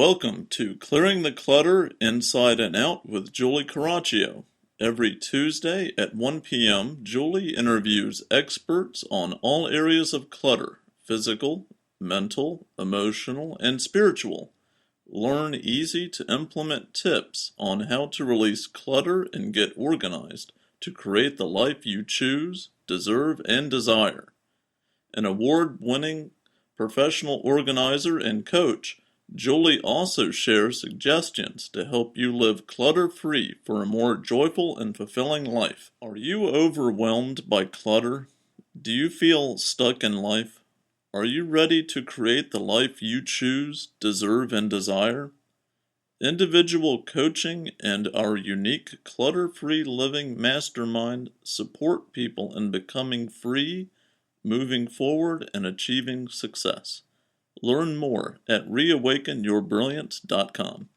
Welcome to Clearing the Clutter Inside and Out with Julie Coraccio. Every Tuesday at 1 p.m., Julie interviews experts on all areas of clutter: physical, mental, emotional, and spiritual. Learn easy to implement tips on how to release clutter and get organized to create the life you choose, deserve, and desire. An award-winning professional organizer and coach, Julie also shares suggestions to help you live clutter-free for a more joyful and fulfilling life. Are you overwhelmed by clutter? Do you feel stuck in life? Are you ready to create the life you choose, deserve, and desire? Individual coaching and our unique clutter-free living mastermind support people in becoming free, moving forward, and achieving success. Learn more at reawakenyourbrilliance.com.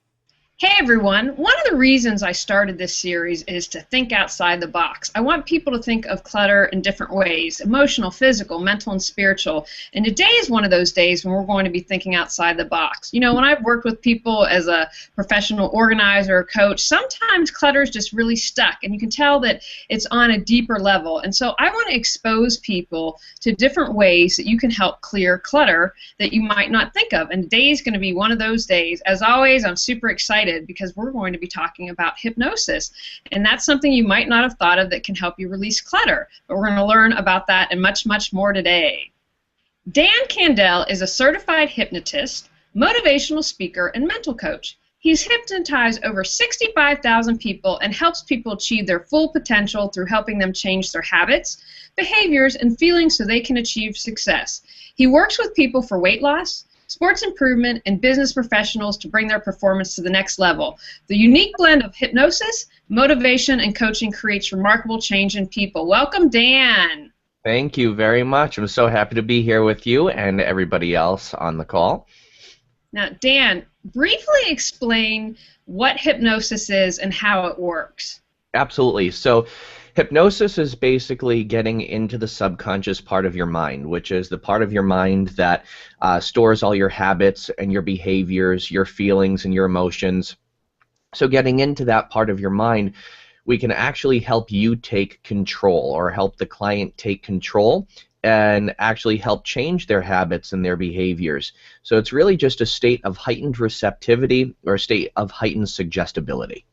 Hey everyone, one of the reasons I started this series is to think outside the box. I want people to think of clutter in different ways: emotional, physical, mental, and spiritual. And today is one of those days when we're going to be thinking outside the box. You know, when I've worked with people as a professional organizer or coach, sometimes clutter is just really stuck, and you can tell that it's on a deeper level. And so I want to expose people to different ways that you can help clear clutter that you might not think of. And today is going to be one of those days. As always, I'm super excited because we're going to be talking about hypnosis, and that's something you might not have thought of that can help you release clutter, but we're going to learn about that and much, much more today. Dan Kandell is a certified hypnotist, motivational speaker, and mental coach. He's hypnotized over 65,000 people and helps people achieve their full potential through helping them change their habits, behaviors, and feelings so they can achieve success. He works with people for weight loss, sports improvement, and business professionals to bring their performance to the next level. The unique blend of hypnosis, motivation, and coaching creates remarkable change in people. Welcome, Dan. Thank you very much. I'm so happy to be here with you and everybody else on the call. Now, Dan, briefly explain what hypnosis is and how it works. Absolutely. So hypnosis is basically getting into the subconscious part of your mind, which is the part of your mind that stores all your habits and your behaviors, your feelings and your emotions. So getting into that part of your mind, we can actually help you take control, or help the client take control and actually help change their habits and their behaviors. So it's really just a state of heightened receptivity, or a state of heightened suggestibility.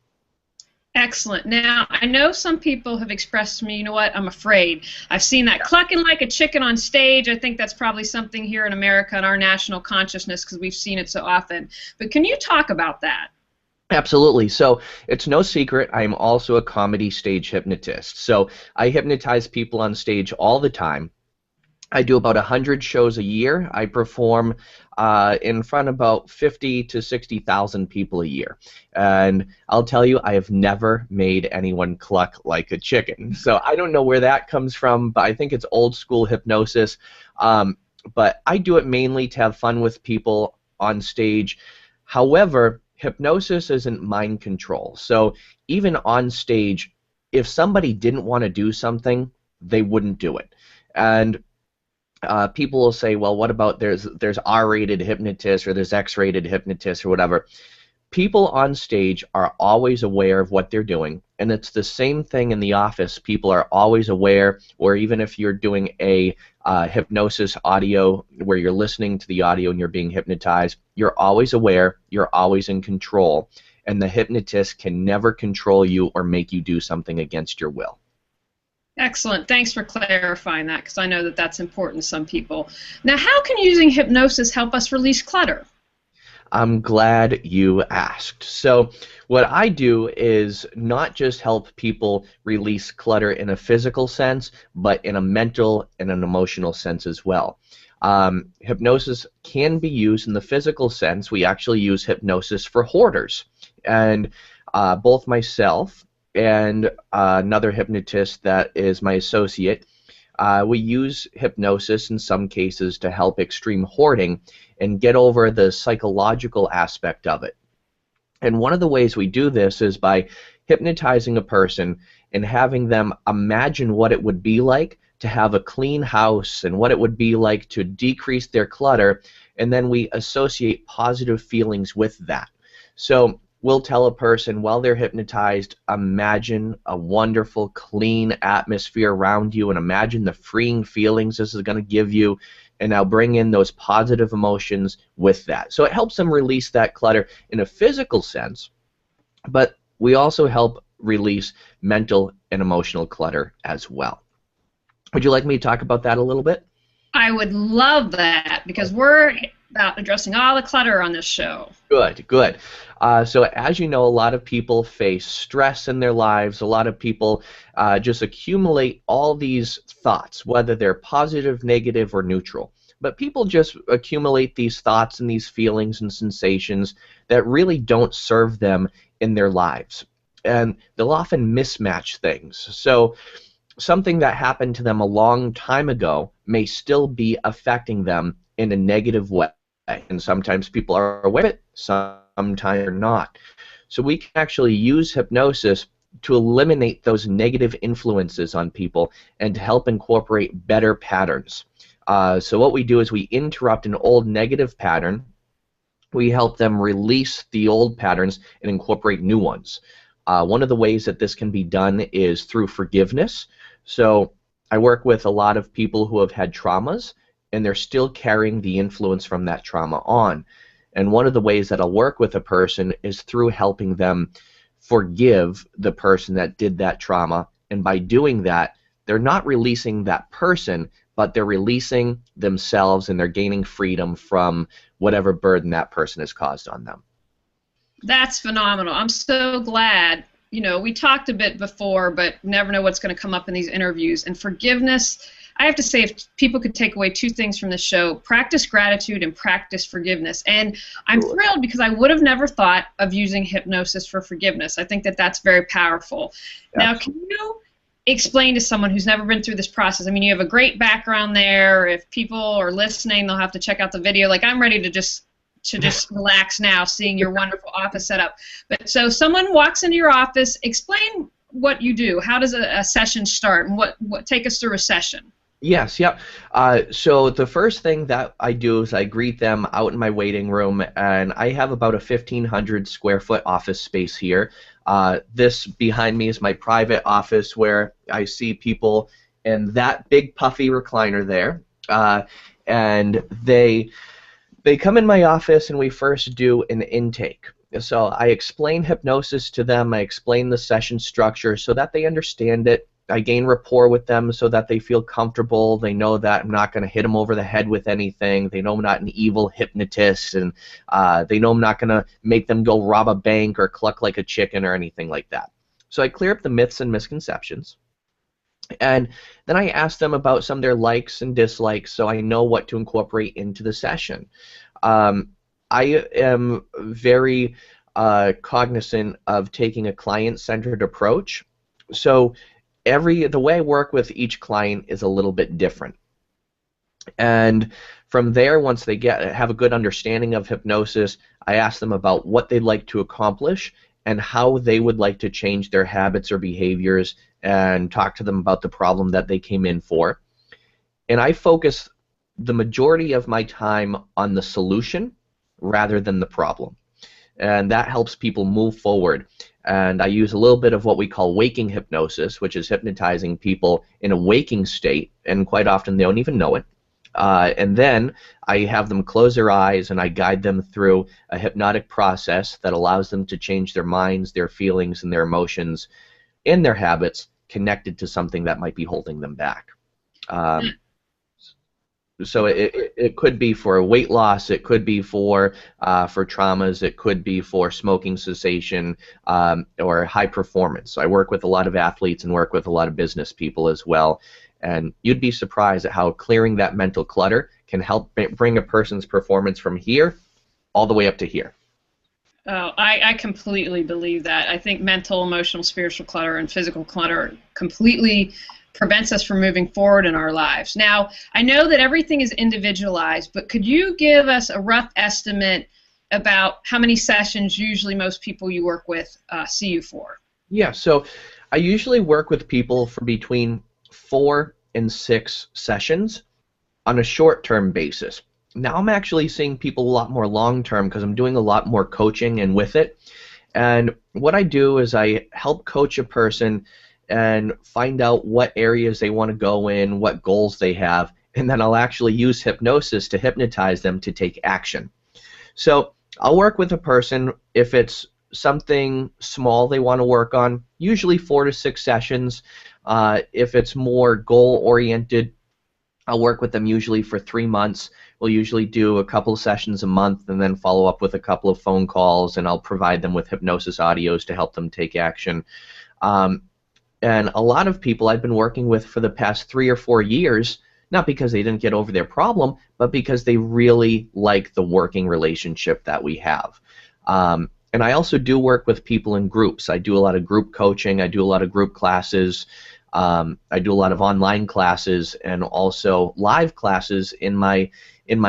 Excellent. Now, I know some people have expressed to me, you know what, I'm afraid. I've seen that clucking like a chicken on stage. I think that's probably something here in America in our national consciousness because we've seen it so often. But can you talk about that? Absolutely. So it's no secret I'm also a comedy stage hypnotist. So I hypnotize people on stage all the time. I do about 100 shows a year. I perform in front of about 50 to 60,000 people a year. And I'll tell you, I have never made anyone cluck like a chicken. So I don't know where that comes from, but I think it's old school hypnosis. But I do it mainly to have fun with people on stage. However, hypnosis isn't mind control. So even on stage, if somebody didn't want to do something, they wouldn't do it. And people will say, well, what about there's R-rated hypnotists, or there's X-rated hypnotists, or whatever. People on stage are always aware of what they're doing, and it's the same thing in the office. People are always aware, or even if you're doing a hypnosis audio where you're listening to the audio and you're being hypnotized, you're always aware, you're always in control, and the hypnotist can never control you or make you do something against your will. Excellent. Thanks for clarifying that, because I know that that's important to some people. Now, how can using hypnosis help us release clutter? I'm glad you asked. So what I do is not just help people release clutter in a physical sense, but in a mental and an emotional sense as well. Hypnosis can be used in the physical sense. We actually use hypnosis for hoarders. And both myself and another hypnotist that is my associate, we use hypnosis in some cases to help extreme hoarding and get over the psychological aspect of it. And one of the ways we do this is by hypnotizing a person and having them imagine what it would be like to have a clean house and what it would be like to decrease their clutter, and then we associate positive feelings with that. So we'll tell a person while they're hypnotized, imagine a wonderful, clean atmosphere around you and imagine the freeing feelings this is going to give you, and now bring in those positive emotions with that. So it helps them release that clutter in a physical sense, but we also help release mental and emotional clutter as well. Would you like me to talk about that a little bit? I would love that, because we're about addressing all the clutter on this show. Good, good. So as you know, a lot of people face stress in their lives. A lot of people just accumulate all these thoughts, whether they're positive, negative, or neutral. But people just accumulate these thoughts and these feelings and sensations that really don't serve them in their lives. And they'll often mismatch things. So something that happened to them a long time ago may still be affecting them in a negative way. And sometimes people are aware of it, sometimes they're not. So we can actually use hypnosis to eliminate those negative influences on people and to help incorporate better patterns. So what we do is we interrupt an old negative pattern. We help them release the old patterns and incorporate new ones. One of the ways that this can be done is through forgiveness. So I work with a lot of people who have had traumas, and they're still carrying the influence from that trauma on. And one of the ways that I'll work with a person is through helping them forgive the person that did that trauma. And by doing that, they're not releasing that person, but they're releasing themselves, and they're gaining freedom from whatever burden that person has caused on them. That's phenomenal. I'm so glad. You know, we talked a bit before, but never know what's going to come up in these interviews. And forgiveness, I have to say, if people could take away two things from the show: practice gratitude and practice forgiveness. And I'm thrilled, because I would have never thought of using hypnosis for forgiveness. I think that that's very powerful. Absolutely. Now, can you explain to someone who's never been through this process? I mean, you have a great background there. If people are listening, they'll have to check out the video. Like, I'm ready to just relax now, seeing your wonderful office setup. But so someone walks into your office, explain what you do. How does a session start, and what take us through a session? Yes, yep. So the first thing that I do is I greet them out in my waiting room, and I have about a 1,500 square foot office space here. This behind me is my private office, where I see people in that big puffy recliner there, and they come in my office, and we first do an intake. So I explain hypnosis to them. I explain the session structure so that they understand it. I gain rapport with them so that they feel comfortable. They know that I'm not going to hit them over the head with anything. They know I'm not an evil hypnotist, and they know I'm not going to make them go rob a bank or cluck like a chicken or anything like that. So I clear up the myths and misconceptions. And then I ask them about some of their likes and dislikes, so I know what to incorporate into the session. I am very cognizant of taking a client-centered approach. So the way I work with each client is a little bit different. And from there, once they have a good understanding of hypnosis, I ask them about what they'd like to accomplish and how they would like to change their habits or behaviors, and talk to them about the problem that they came in for. And I focus the majority of my time on the solution rather than the problem. And that helps people move forward. And I use a little bit of what we call waking hypnosis, which is hypnotizing people in a waking state, and quite often they don't even know it. And then I have them close their eyes, and I guide them through a hypnotic process that allows them to change their minds, their feelings, and their emotions in their habits connected to something that might be holding them back. So it could be for weight loss, it could be for traumas, it could be for smoking cessation, or high performance. So I work with a lot of athletes and work with a lot of business people as well. And you'd be surprised at how clearing that mental clutter can help bring a person's performance from here all the way up to here. Oh, I completely believe that. I think mental, emotional, spiritual clutter, and physical clutter completely prevents us from moving forward in our lives. Now, I know that everything is individualized, but could you give us a rough estimate about how many sessions usually most people you work with see you for? Yeah, so I usually work with people for between 4 and 6 sessions on a short-term basis. Now I'm actually seeing people a lot more long-term because I'm doing a lot more coaching and with it. And what I do is I help coach a person and find out what areas they want to go in, what goals they have, and then I'll actually use hypnosis to hypnotize them to take action. So I'll work with a person if it's something small they want to work on, usually 4 to 6 sessions. If it's more goal-oriented, I'll work with them usually for 3 months. We'll usually do a couple of sessions a month and then follow up with a couple of phone calls, and I'll provide them with hypnosis audios to help them take action. And a lot of people I've been working with for the past 3 or 4 years, not because they didn't get over their problem, but because they really like the working relationship that we have. And I also do work with people in groups. I do a lot of group coaching. I do a lot of group classes. I do a lot of online classes and also live classes in my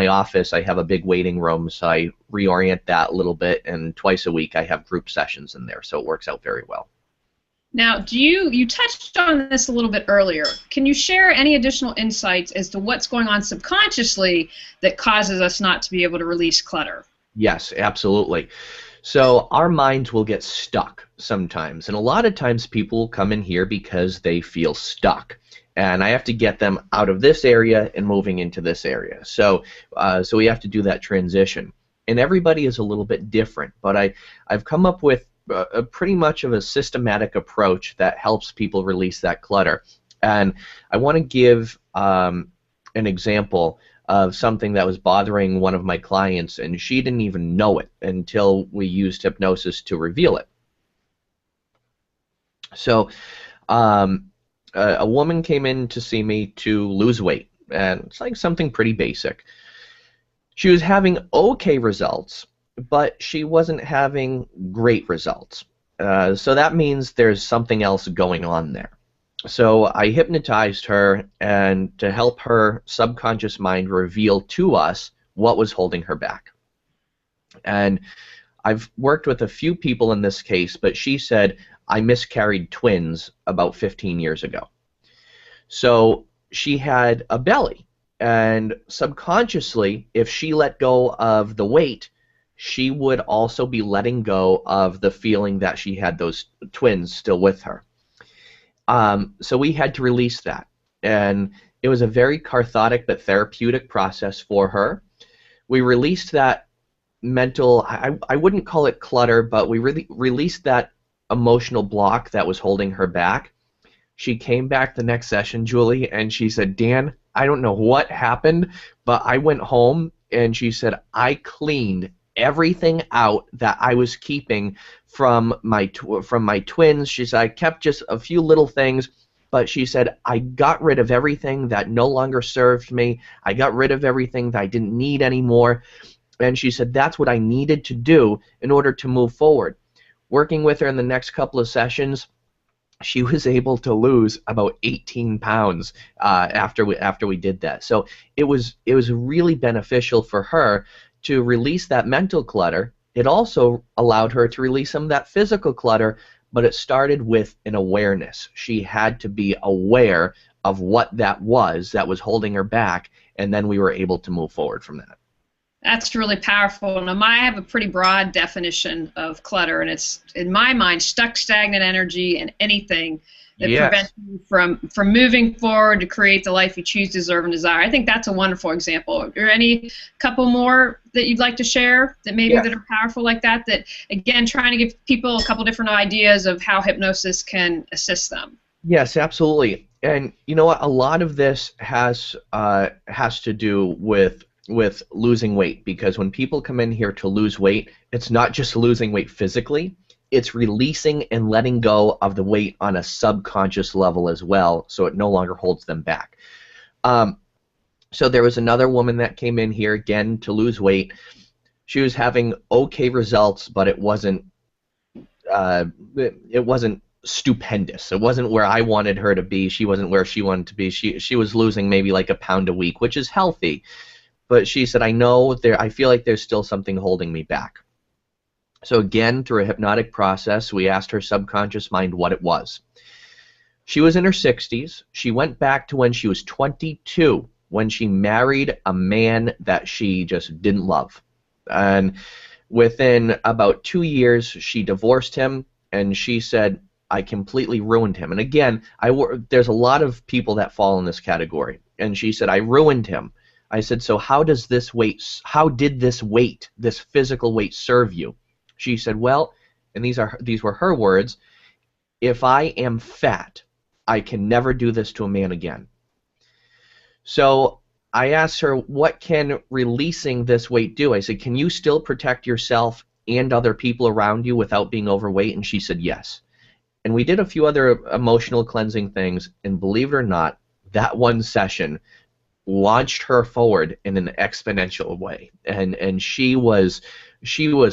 office. I have a big waiting room, so I reorient that a little bit, and twice a week I have group sessions in there, so it works out very well. Now, you touched on this a little bit earlier. Can you share any additional insights as to what's going on subconsciously that causes us not to be able to release clutter? Yes, absolutely. So our minds will get stuck sometimes, and a lot of times people will come in here because they feel stuck, and I have to get them out of this area and moving into this area. So we have to do that transition, and everybody is a little bit different, but I've come up with a pretty much of a systematic approach that helps people release that clutter. And I want to give an example of something that was bothering one of my clients, and she didn't even know it until we used hypnosis to reveal it. So a woman came in to see me to lose weight, and it's like something pretty basic. She was having okay results, but she wasn't having great results. So that means there's something else going on there. So I hypnotized her, and to help her subconscious mind reveal to us what was holding her back. And I've worked with a few people in this case, but she said, I miscarried twins about 15 years ago. So she had a belly, and subconsciously, if she let go of the weight, she would also be letting go of the feeling that she had those twins still with her. So we had to release that, and it was a very cathartic but therapeutic process for her. We released that mental, I wouldn't call it clutter, but we really released that emotional block that was holding her back. She came back the next session, Julie, and she said, Dan, I don't know what happened, but I went home, and she said, I cleaned everything out that I was keeping from my twins. She said, I kept just a few little things, but she said, I got rid of everything that no longer served me. I got rid of everything that I didn't need anymore. And she said, that's what I needed to do in order to move forward. Working with her in the next couple of sessions, she was able to lose about 18 pounds after we did that. So it was really beneficial for her to release that mental clutter. It also allowed her to release some of that physical clutter, but it started with an awareness. She had to be aware of what that was holding her back, and then we were able to move forward from that. That's really powerful. Now, I have a pretty broad definition of clutter, and it's, in my mind, stuck, stagnant energy and anything that prevents you from moving forward to create the life you choose, deserve, and desire. I think that's a wonderful example. Are there any couple more that you'd like to share that that are powerful like that, again, trying to give people a couple different ideas of how hypnosis can assist them? Yes, absolutely. And you know what? A lot of this has to do with losing weight, because when people come in here to lose weight, it's not just losing weight physically, it's releasing and letting go of the weight on a subconscious level as well, so it no longer holds them back. So there was another woman that came in here again to lose weight. She was having okay results, but it wasn't stupendous. It wasn't where I wanted her to be. She wasn't where she wanted to be. She was losing maybe like a pound a week, which is healthy. But she said, I feel like there's still something holding me back. So again, through a hypnotic process, we asked her subconscious mind what it was. She was in her 60s. She went back to when she was 22, when she married a man that she just didn't love. And within about 2 years, she divorced him, and she said, I completely ruined him. And again, there's a lot of people that fall in this category. And she said, I ruined him. I said, so how did this weight, this physical weight, serve you? She said, well, and these were her words, if I am fat, I can never do this to a man again. So I asked her, what can releasing this weight do? I said, can you still protect yourself and other people around you without being overweight? And she said, yes. And we did a few other emotional cleansing things, and believe it or not, that one session launched her forward in an exponential way. And she was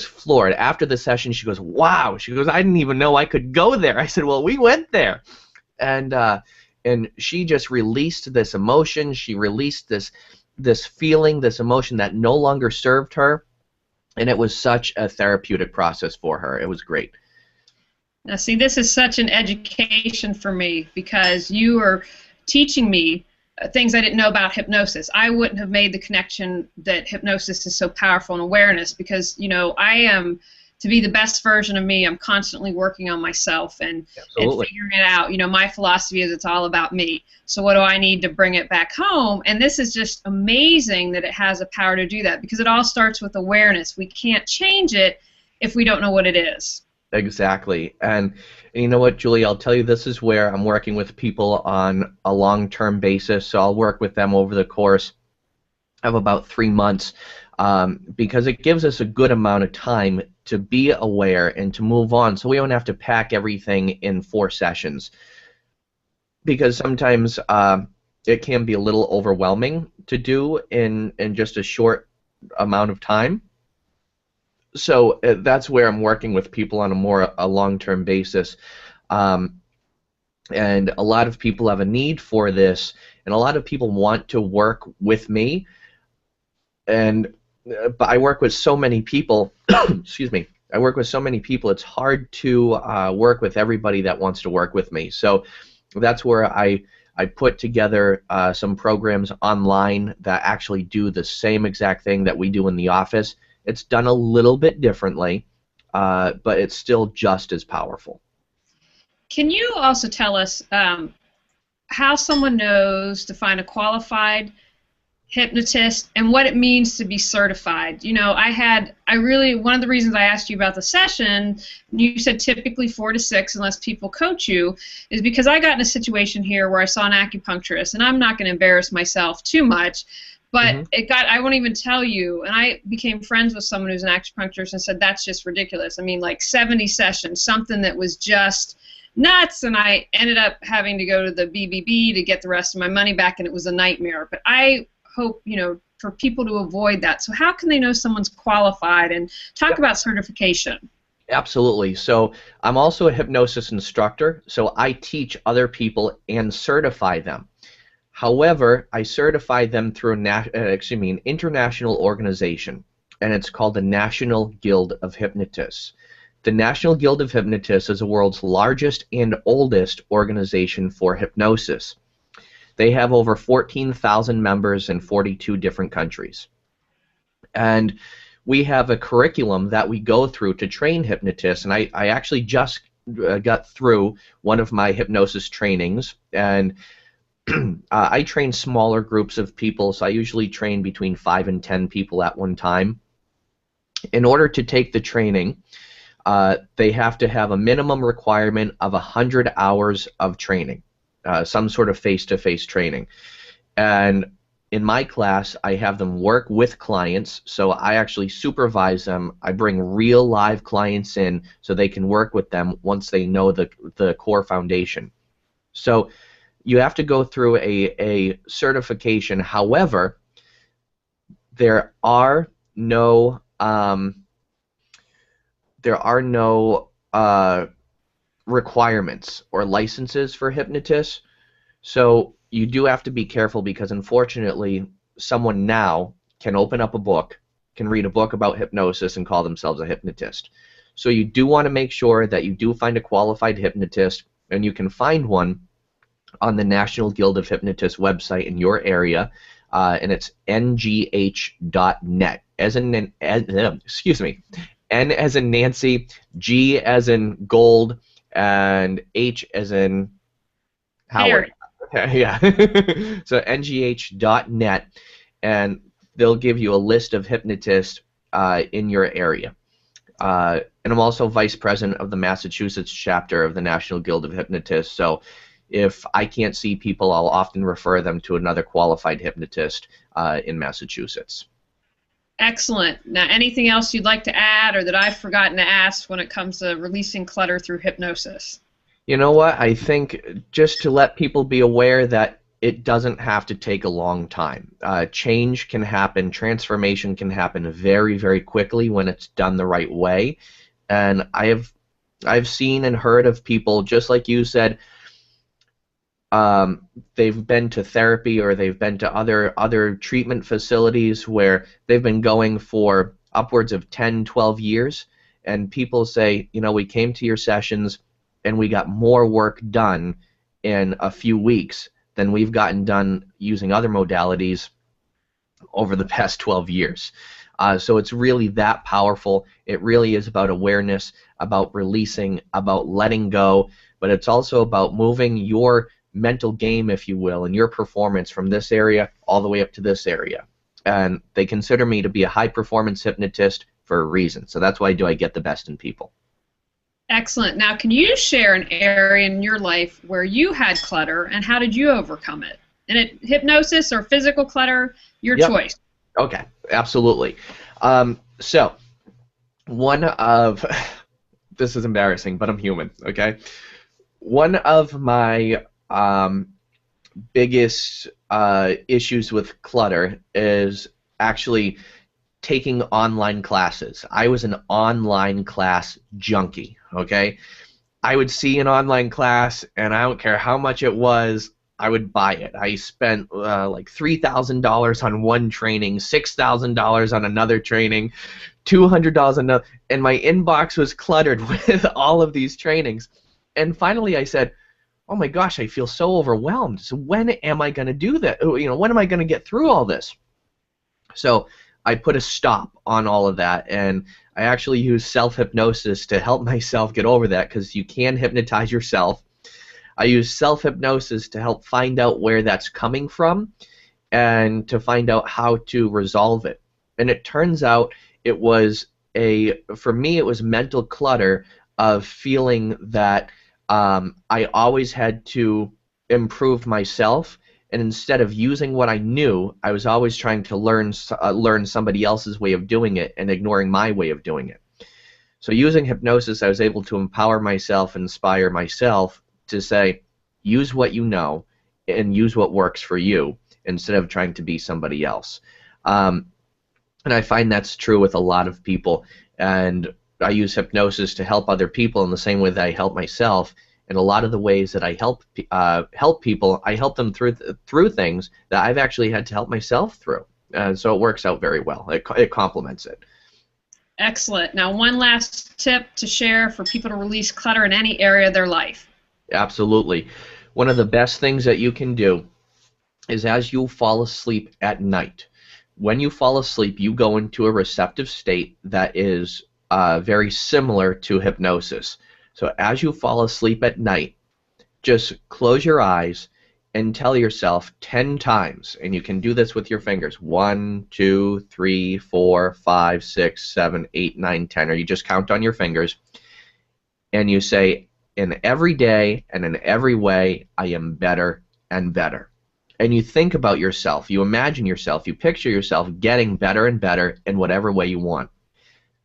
floored. After the session, she goes, wow. She goes, I didn't even know I could go there. I said, well, we went there. And she just released this emotion. She released this feeling, this emotion that no longer served her. And it was such a therapeutic process for her. It was great. Now, see, this is such an education for me, because you are teaching me things I didn't know about hypnosis. I wouldn't have made the connection that hypnosis is so powerful in awareness, because, you know, I am, to be the best version of me, I'm constantly working on myself and figuring it out. You know, my philosophy is it's all about me. So what do I need to bring it back home? And this is just amazing that it has the power to do that, because it all starts with awareness. We can't change it if we don't know what it is. Exactly. And you know what, Julie, I'll tell you, this is where I'm working with people on a long-term basis. So I'll work with them over the course of about 3 months, because it gives us a good amount of time to be aware and to move on, so we don't have to pack everything in 4 sessions. Because sometimes it can be a little overwhelming to do in just a short amount of time. So that's where I'm working with people on a long-term basis, and a lot of people have a need for this, and a lot of people want to work with me, but I work with so many people. Excuse me. I work with so many people. It's hard to work with everybody that wants to work with me. So that's where I put together some programs online that actually do the same exact thing that we do in the office. It's done a little bit differently, but it's still just as powerful. Can you also tell us how someone knows to find a qualified hypnotist and what it means to be certified? You know, one of the reasons I asked you about the session, you said typically 4 to 6 unless people coach you, is because I got in a situation here where I saw an acupuncturist, and I'm not going to embarrass myself too much, but I won't even tell you, and I became friends with someone who's an acupuncturist and said, that's just ridiculous. I mean, like 70 sessions, something that was just nuts, and I ended up having to go to the BBB to get the rest of my money back, and it was a nightmare. But I hope, you know, for people to avoid that. So how can they know someone's qualified? And talk about certification. Absolutely. So I'm also a hypnosis instructor, so I teach other people and certify them. However, I certify them through an international organization, and it's called the National Guild of Hypnotists. The National Guild of Hypnotists is the world's largest and oldest organization for hypnosis. They have over 14,000 members in 42 different countries. And we have a curriculum that we go through to train hypnotists, and I actually just got through one of my hypnosis trainings, and I train smaller groups of people, so I usually train between 5 and 10 people at one time. In order to take the training, they have to have a minimum requirement of 100 hours of training, some sort of face-to-face training. And in my class, I have them work with clients, so I actually supervise them. I bring real live clients in so they can work with them once they know the core foundation. So you have to go through a certification. However, there are no requirements or licenses for hypnotists. So you do have to be careful, because unfortunately someone now can open up a book, can read a book about hypnosis and call themselves a hypnotist. So you do want to make sure that you do find a qualified hypnotist, and you can find one on the National Guild of Hypnotists website in your area, and it's ngh.net. Excuse me, N as in Nancy, G as in gold, and H as in Howard. Yeah. So ngh.net, and they'll give you a list of hypnotists in your area. And I'm also vice president of the Massachusetts chapter of the National Guild of Hypnotists. So if I can't see people, I'll often refer them to another qualified hypnotist in Massachusetts. Excellent. Now, anything else you'd like to add or that I've forgotten to ask when it comes to releasing clutter through hypnosis? You know what? I think just to let people be aware that it doesn't have to take a long time. Change can happen, transformation can happen very, very quickly when it's done the right way. And I've seen and heard of people, just like you said, they've been to therapy or they've been to other treatment facilities where they've been going for upwards of 10, 12 years, and people say, you know, we came to your sessions and we got more work done in a few weeks than we've gotten done using other modalities over the past 12 years. So it's really that powerful. It really is about awareness, about releasing, about letting go, but it's also about moving your mental game, if you will, and your performance from this area all the way up to this area. And they consider me to be a high-performance hypnotist for a reason. So that's why I get the best in people. Excellent. Now, can you share an area in your life where you had clutter, and how did you overcome it? And hypnosis or physical clutter, your choice. Okay, absolutely. So, one of, this is embarrassing, but I'm human, okay? One of my biggest issues with clutter is actually taking online classes. I was an online class junkie, okay? I would see an online class, and I don't care how much it was, I would buy it. I spent like $3,000 on one training, $6,000 on another training, $200 on another, and my inbox was cluttered with all of these trainings. And finally I said, oh my gosh, I feel so overwhelmed. So when am I going to do that? You know, when am I going to get through all this? So I put a stop on all of that, and I actually use self-hypnosis to help myself get over that, because you can hypnotize yourself. I use self-hypnosis to help find out where that's coming from and to find out how to resolve it. And it turns out it was for me, it was mental clutter of feeling that I always had to improve myself, and instead of using what I knew, I was always trying to learn somebody else's way of doing it and ignoring my way of doing it. So using hypnosis, I was able to empower myself, inspire myself to say, use what you know and use what works for you instead of trying to be somebody else. And I find that's true with a lot of people, and I use hypnosis to help other people in the same way that I help myself. And a lot of the ways that I help people, I help them through things that I've actually had to help myself through. So it works out very well. It complements it. Excellent. Now, one last tip to share for people to release clutter in any area of their life. Absolutely. One of the best things that you can do is as you fall asleep at night. When you fall asleep, you go into a receptive state that is very similar to hypnosis. So as you fall asleep at night, just close your eyes and tell yourself 10 times, and you can do this with your fingers, 1, 2, 3, 4, 5, 6, 7, 8, 9, 10, or you just count on your fingers, and you say, in every day and in every way, I am better and better. And you think about yourself, you imagine yourself, you picture yourself getting better and better in whatever way you want.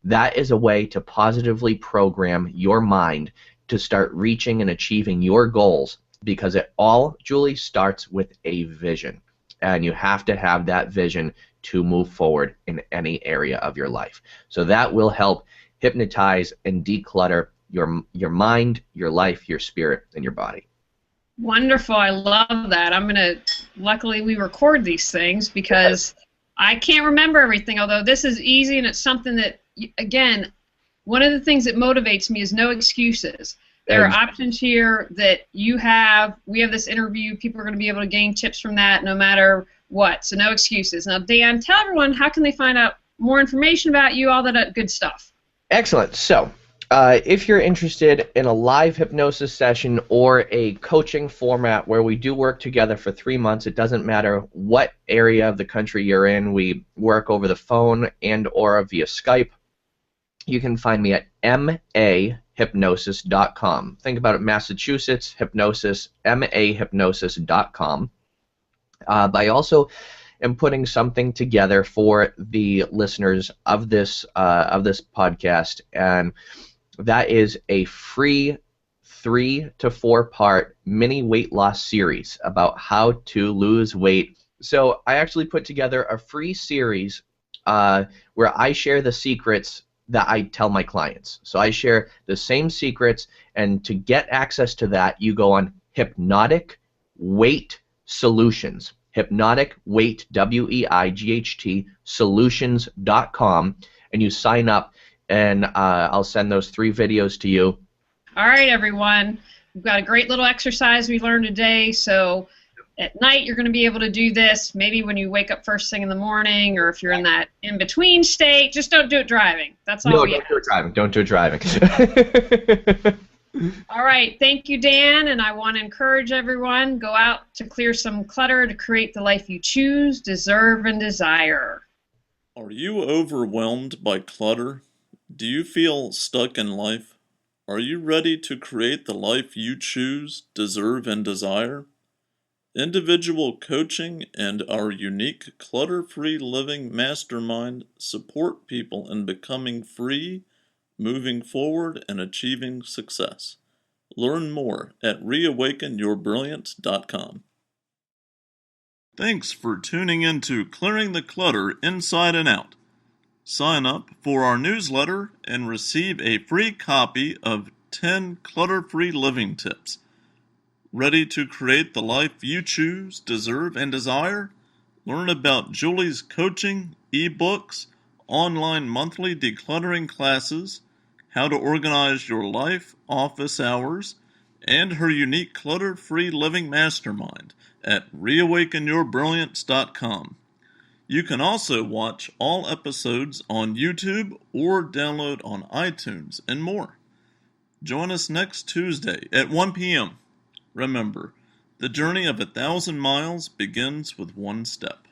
That is a way to positively program your mind to start reaching and achieving your goals, because it all, Julie, starts with a vision. And you have to have that vision to move forward in any area of your life. So that will help hypnotize and declutter your mind, your life, your spirit, and your body. Wonderful. I love that. Luckily we record these things because I can't remember everything, although this is easy and it's something that, again, one of the things that motivates me is no excuses. There are options here that you have. We have this interview. People are going to be able to gain tips from that no matter what. So no excuses. Now, Dan, tell everyone, how can they find out more information about you, all that good stuff? Excellent. So if you're interested in a live hypnosis session or a coaching format where we do work together for 3 months, it doesn't matter what area of the country you're in. We work over the phone and or via Skype. You can find me at mahypnosis.com. Think about it, Massachusetts, hypnosis, mahypnosis.com. I also am putting something together for the listeners of this podcast, and that is a free 3 to 4 part mini weight loss series about how to lose weight. So I actually put together a free series where I share the secrets that I tell my clients. So I share the same secrets, and to get access to that, you go on Hypnotic Weight Solutions. Hypnotic Weight, WEIGHT, solutions.com, and you sign up, and I'll send those 3 videos to you. All right, everyone. We've got a great little exercise we learned today, so at night you're going to be able to do this, maybe when you wake up first thing in the morning, or if you're in that in-between state. Just don't do it driving. That's all No, we don't do it driving. Don't do it driving. All right, thank you, Dan, and I want to encourage everyone, go out to clear some clutter to create the life you choose, deserve, and desire. Are you overwhelmed by clutter? Do you feel stuck in life? Are you ready to create the life you choose, deserve, and desire? Individual coaching and our unique clutter-free living mastermind support people in becoming free, moving forward, and achieving success. Learn more at reawakenyourbrilliance.com. Thanks for tuning in to Clearing the Clutter Inside and Out. Sign up for our newsletter and receive a free copy of 10 clutter-free living tips. Ready to create the life you choose, deserve, and desire? Learn about Julie's coaching, ebooks, online monthly decluttering classes, how to organize your life, office hours, and her unique clutter-free living mastermind at reawakenyourbrilliance.com. You can also watch all episodes on YouTube or download on iTunes and more. Join us next Tuesday at 1 p.m. Remember, the journey of 1,000 miles begins with one step.